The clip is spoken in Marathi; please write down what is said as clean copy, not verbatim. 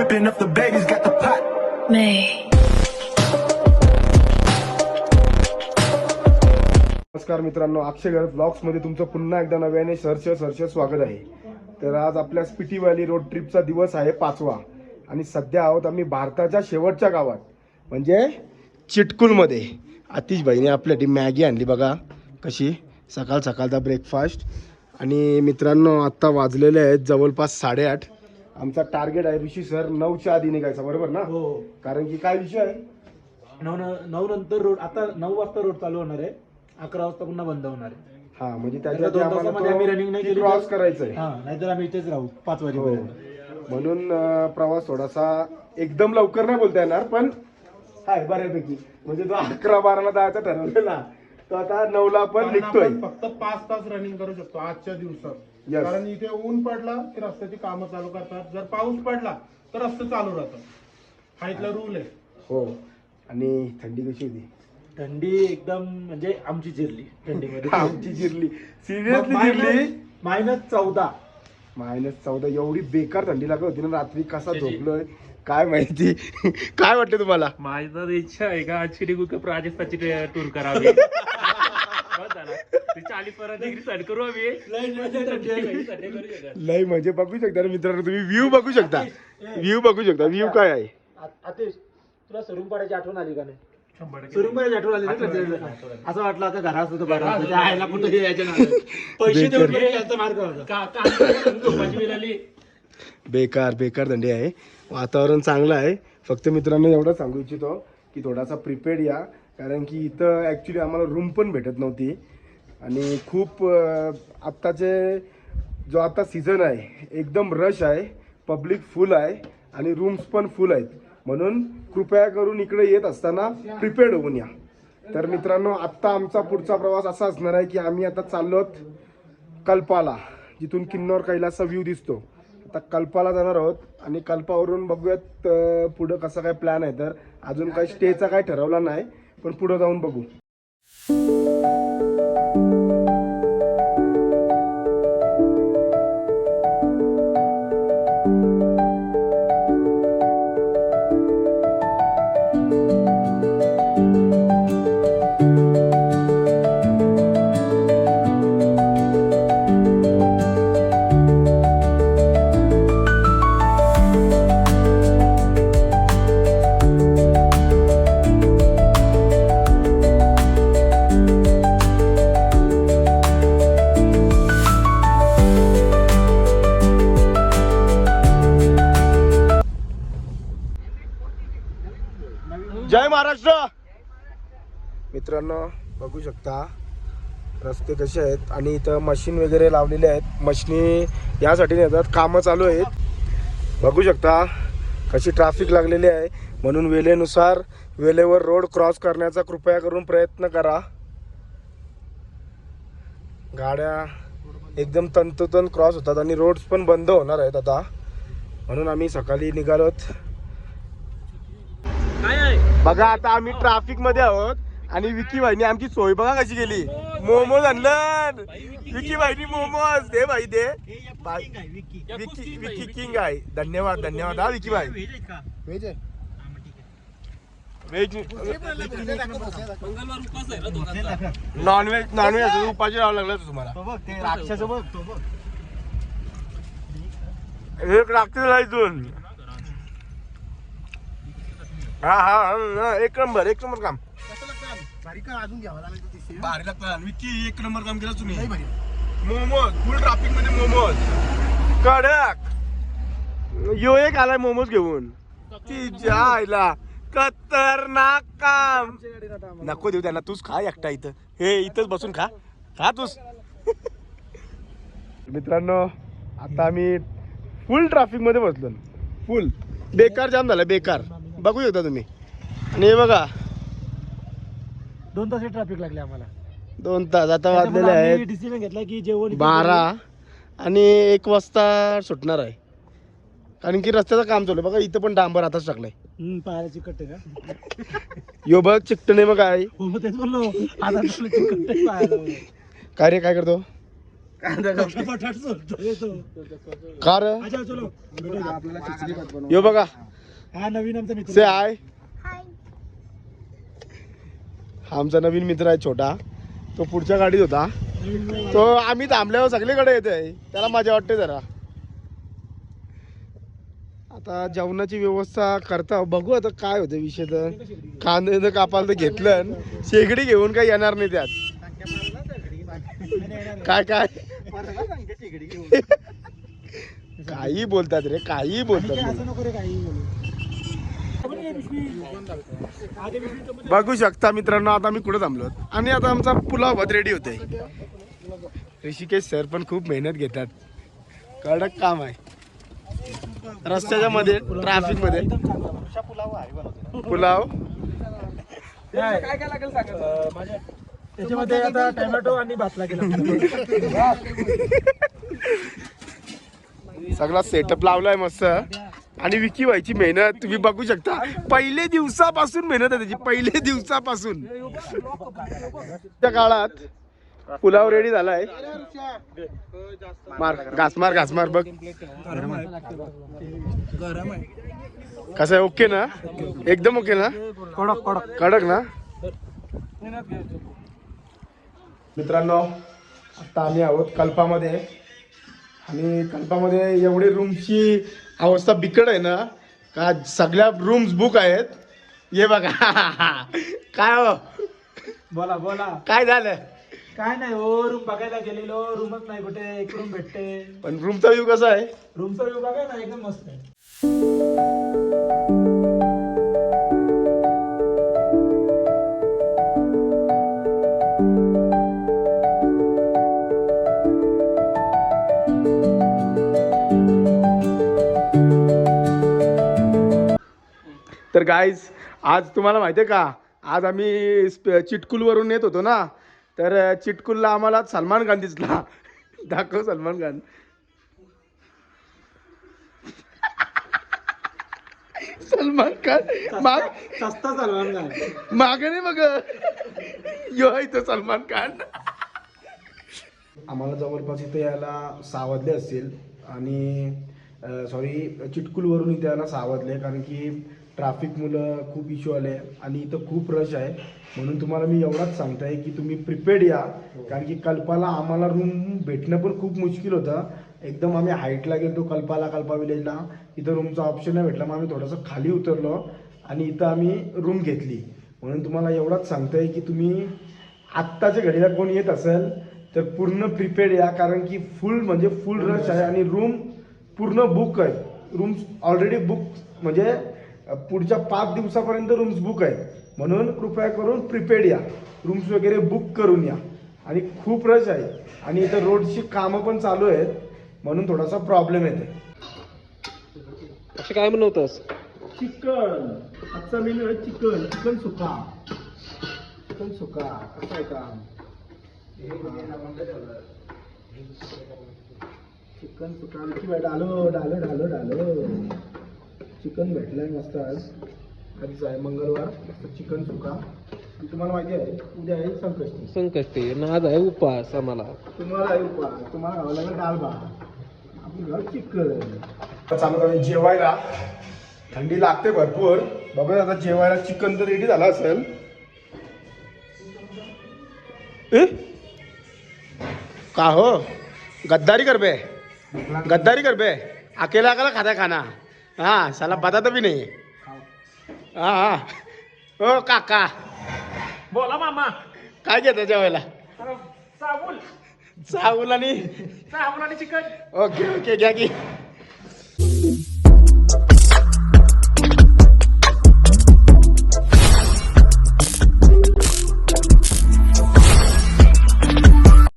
whipping up the babies, got the pot. May. नमस्कार मित्रांनो, अक्षय गरज ब्लॉग्स मध्ये तुमचं पुन्हा एकदा नव्याने सहर्ष स्वागत आहे. तर आज आपल्या स्पिटी व्हॅली रोड ट्रिपचा दिवस आहे 5वा आणि सध्या आहोत आम्ही भारताच्या शेवटच्या गावात म्हणजे चिटकुलमध्ये. आतिश भाईने आपल्यासाठी मॅगी आणली बघा कशी, सकाळ सकाळचा ब्रेकफास्ट. आणि मित्रांनो आत्ता वाजलेले आहेत जवळपास 8:30. आमचा टार्गेट आहे ऋषी सर 9च्या आधी निघायचा, बरोबर ना? हो. कारण की काय विषय आहे, 9 नंतर रोड, आता 9 वाजता रोड चालू होणार आहे, 11 वाजता पुन्हा बंद होणार आहे. हा म्हणजे दोन तासामध्ये आम्ही रनिंग नाही केली क्रॉस करायचंय. नाहीतर आम्ही इथेच राहू 5 वाजेपर्यंत. म्हणून प्रवास थोडासा एकदम लवकर नाही बोलता येणार, पण हाय बऱ्यापैकी. म्हणजे तो 11-12ला जायचं ठरवलेला तो आता 9ला पण निघतोय. फक्त 5 तास रनिंग करू शकतो आजच्या दिवसात. Yes. कारण इथे ऊन पडला की रस्त्याची कामं चालू करतात, जर पाऊस पडला तर रस्ते चालू राहतात. हा इथला रूल आहे. हो. आणि थंडी कशी होती? थंडी एकदम म्हणजे आमची जिरली थंडीमध्ये. आमची जिरली, सिरियसली जिरली. -14. -14 एवढी बेकार थंडी लागत होती ना रात्री. कसा झोपलोय काय माहिती. काय वाटतं तुम्हाला? माझी तर इच्छा आहे का आज राजस्थानची टूर करावी. 40 डिग्री सड करू आम्ही. लय म्हणजे बघू शकता ना मित्रांनो, तुम्ही व्ह्यू बघू शकता. व्ह्यू काय आहे. आतिश, तुला सरुंपाड्याची आठवण आली का नाही? सरुंपाड्याची आठवण आली ना? असं वाटलं आता घरा असतं तर बरं असतं. त्या आईला कुठं यायच्या नाही, पैसे देऊन यायचा मार्ग होता. बेकार थंडी आहे. वातावरण चांगलं आहे. फक्त मित्रांनो एवढं सांगू इच्छितो की थोडासा प्रिपेअर्ड या, कारण की इथं ॲक्च्युली आम्हाला रूम पण भेटत नव्हती. आणि खूप आत्ताचे जो आता सीझन आहे एकदम रश आहे, पब्लिक फुल आहे आणि रूम्स पण फुल आहेत. म्हणून कृपया करून इकडे येत असताना प्रिपेअर्ड होऊन या. तर मित्रांनो आत्ता आमचा पुढचा प्रवास असा असणार आहे की आम्ही आता चाललोत कल्पाला, जिथून किन्नौर कैलासचा व्ह्यू दिसतो. आता कल्पाला जाणार आहोत आणि कल्पावरून बघूयात पुढं कसा काय प्लॅन आहे. तर अजून काही स्टेचा काय ठरवला नाही, पण पुढं जाऊन बघू. जय महाराष्ट्र. मित्रांनो बघू शकता रस्ते कसे आहेत आणि इथं मशीन वगैरे लावलेले आहेत. मशीनी यासाठी नेतात, कामं चालू आहेत. बघू शकता कशी ट्रॅफिक लागलेली आहे. म्हणून वेळेनुसार वेळेवर रोड क्रॉस करण्याचा कृपया करून प्रयत्न करा. गाड्या एकदम तंतोतंत क्रॉस होतात आणि रोड्स पण बंद होणार आहेत आता. म्हणून आम्ही सकाळी निघालोत. बघा आता आम्ही ट्रॅफिक मध्ये आहोत आणि विकी भाईनी आमची सोय बघा कशी केली. मोमोज आणलं विकी भाईनी, मोमोज दे भाई दे. विकी किंग आहे. धन्यवाद हा विकी भाई. व्हेज नॉनव्हेज उपाशी राहावं लागलं तुम्हाला. एक राक्षस इथून. हा एक नंबर काम. भारी लागतं विकी, एक नंबर काम केलं तुम्ही. मोमोज फुल ट्रॅफिक मध्ये मोमोज कडक. यो एक आलाय मोमोज घेऊन. तिच्या आईला खतरनाक काम. नको देऊ त्यांना, तूच खा एकटा इथं. हे इथंच बसून खा तूच. मित्रांनो आता आम्ही फुल ट्रॅफिक मध्ये बसलो. फुल बेकार जाम झालं, बेकार. बघू शकता तुम्ही. आणि हे बघा 2 तास ट्रॅफिक लागले आम्हाला. 2 तास आता वाजलेले आहेत डिसिजन घेतला की जेवण 12 आणि 1 वाजता सुटणार आहे. कारण की रस्त्याचं काम चालू आहे. बघा इथं पण डांबर आताच टाकलाय. पायाला चिकट आहे का? यो बघ चिकट नाही मग काय. हो तेच बोललो. आता चिकट पायाला. काय रे काय करतो? पटापट सोडतोय तो. का रे अच्छा, चलो. आपल्याला खिचडी भात बनवू. यो बघा हा नवीन आमचा मित्र से हाय. हा आमचा नवीन मित्र आहे छोटा. तो पुढच्या गाडीत होता. तो आम्ही थांबल्यावर सगळीकडे येते. त्याला मजा वाटते जरा. आता जेवणाची व्यवस्था करता बघू आता काय होतं विषय. तर कांदे कापायला तर घेतलं. शेगडी घेऊन काही येणार नाही त्यात. काय काय काही बोलतात रे, काही बोलतात. असं नको रे काही बोलू. बघू शकता मित्रांनो आता मी कुठे थांबलो आणि आता आमचा पुलाव रेडी होतोय. ऋषिकेश सर पण खूप मेहनत घेतात. कडक काम आहे. रस्त्याच्या मध्ये ट्रॅफिक मध्ये पुलाव काय काय लागेल सांगा माझ्या. त्याच्यामध्ये आता टोमॅटो आणि भात लागेल. सगळा सेटअप लावलाय मस्त. आणि विकी व्हायची मेहनत तुम्ही बघू शकता. पहिले दिवसापासून मेहनत आहे त्याची. पहिले दिवसापासून. त्या काळात पुलाव रेडी झालाय. मार घासमार बघ कसं आहे. ओके ना एकदम ओके ना. कडक ना. मित्रांनो आता आम्ही आहोत कल्पामध्ये. आणि कल्पामध्ये एवढी रूमची अवस्था बिकट आहे ना का सगळ्या रूम्स बुक आहेत. ये बघा काय हो बोला बोला. काय झालं. काय नाही हो, रूम बघायला गेलेलो. रूमच नाही कुठे. एक रूम भेटते. पण रूमचा व्ह्यू कसा आहे. रूमचा व्यू बघा ना एकदम मस्त आहे. तर गाईज आज तुम्हाला माहिती आहे का आज आम्ही चिटकुलवरून येत होतो ना. तर चिटकुलला आम्हाला सलमान खान दिसला. दाखव सलमान खान. सलमान खान सस्ता सलमान खान. मागे नाही बघ. यो इथं सलमान खान. आम्हाला जवळपास इथे यायला 6 वाजले असतील. आणि सॉरी चिटकुलवरून इथे यायला 6 वाजले. कारण की ट्रॅफिकमुळं खूप इश्यू आले आणि इथं खूप रश आहे. म्हणून तुम्हाला मी एवढाच सांगताय की तुम्ही प्रिपेड या. कारण की कल्पाला आम्हाला रूम भेटणं पण खूप मुश्किल होतं. एकदम आम्ही हाईटला गेलो कल्पा विलेजला. इथं रूमचा ऑप्शन नाही भेटला. मग आम्ही थोडंसं खाली उतरलो आणि इथं आम्ही रूम घेतली. म्हणून तुम्हाला एवढाच सांगताय की तुम्ही आत्ताच्या घडीला कोण येत असेल तर पूर्ण प्रिपेड या. कारण की फुल म्हणजे फुल रश आहे आणि रूम पूर्ण बुक आहे. रूम्स ऑलरेडी बुक म्हणजे पुढच्या 5 दिवसापर्यंत रूम्स बुक आहेत. म्हणून कृपया करून प्रिपेड या. रूम्स वगैरे बुक करून या. आणि खूप रश आहे आणि इथं रोडची कामं पण चालू आहेत. म्हणून थोडासा प्रॉब्लेम येते. असं काय बनवतोस. चिकन आजचा मेनू आहे. चिकन सुका. चिकन सुका कसं आहे काम. चिकन सुका डालो. चिकन भेटलंय मस्त. आज आहे मंगळवार. मस्त चिकन सुका. तुम्हाला माहिती आहे उद्या आहे संकष्टी. नाद आहे उपवास आम्हाला. तुम्हाला आहे उपवास. तुम्हाला खावं लागेल डाळ भात. आपण घर चिकन चालू करू जेवायला. थंडी लागते भरपूर. बघा आता जेवायला चिकन तर रेडी झाला असेल. का हो गद्दारी कर बे. अकेला खाता खाना. हाँ साला बताता भी नहीं. हाँ हो काका बोला मामा. काय घेता जेवायला. साबुल चावल आणि चिकन. ओके घ्या की.